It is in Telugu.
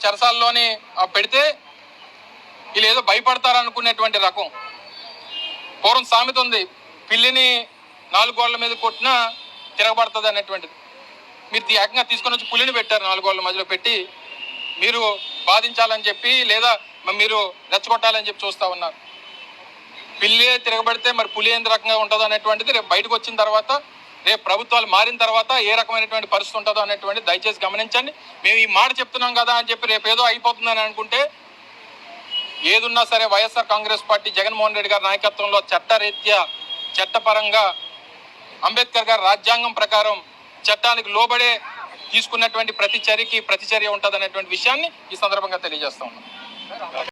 చెరసాల్లోని పెడితే వీళ్ళు ఏదో భయపడతారనుకునేటువంటి రకం. పూర్వం సామెత ఉంది, పిల్లిని 4 గోళ్ల మీద కొట్టినా తిరగబడుతుంది అనేటువంటిది. మీరు ఏకంగా తీసుకొని వచ్చి పులిని పెట్టారు 4 గోళ్ల మధ్యలో పెట్టి, మీరు బాధించాలని చెప్పి లేదా మీరు రెచ్చగొట్టాలని చెప్పి చూస్తూ ఉన్నారు. పిల్లి తిరగబడితే మరి పులి ఎంత రకంగా ఉంటుందో అనేటువంటిది రేపు బయటకు వచ్చిన తర్వాత, రేపు ప్రభుత్వాలు మారిన తర్వాత ఏ రకమైనటువంటి పరిస్థితి ఉంటుందో అనేటువంటిది దయచేసి గమనించండి. మేము ఈ మాట చెప్తున్నాం కదా అని చెప్పి రేపు ఏదో అయిపోతుందని అనుకుంటే, ఏదున్నా సరే వైఎస్ఆర్ కాంగ్రెస్ పార్టీ జగన్మోహన్ రెడ్డి గారి నాయకత్వంలో చట్టరీత్యా చట్టపరంగా అంబేద్కర్ గారి రాజ్యాంగం ప్రకారం చట్టానికి లోబడే తీసుకున్నటువంటి ప్రతి చర్య ఉంటుంది అనేటువంటి విషయాన్ని ఈ సందర్భంగా తెలియజేస్తా ఉన్నాం.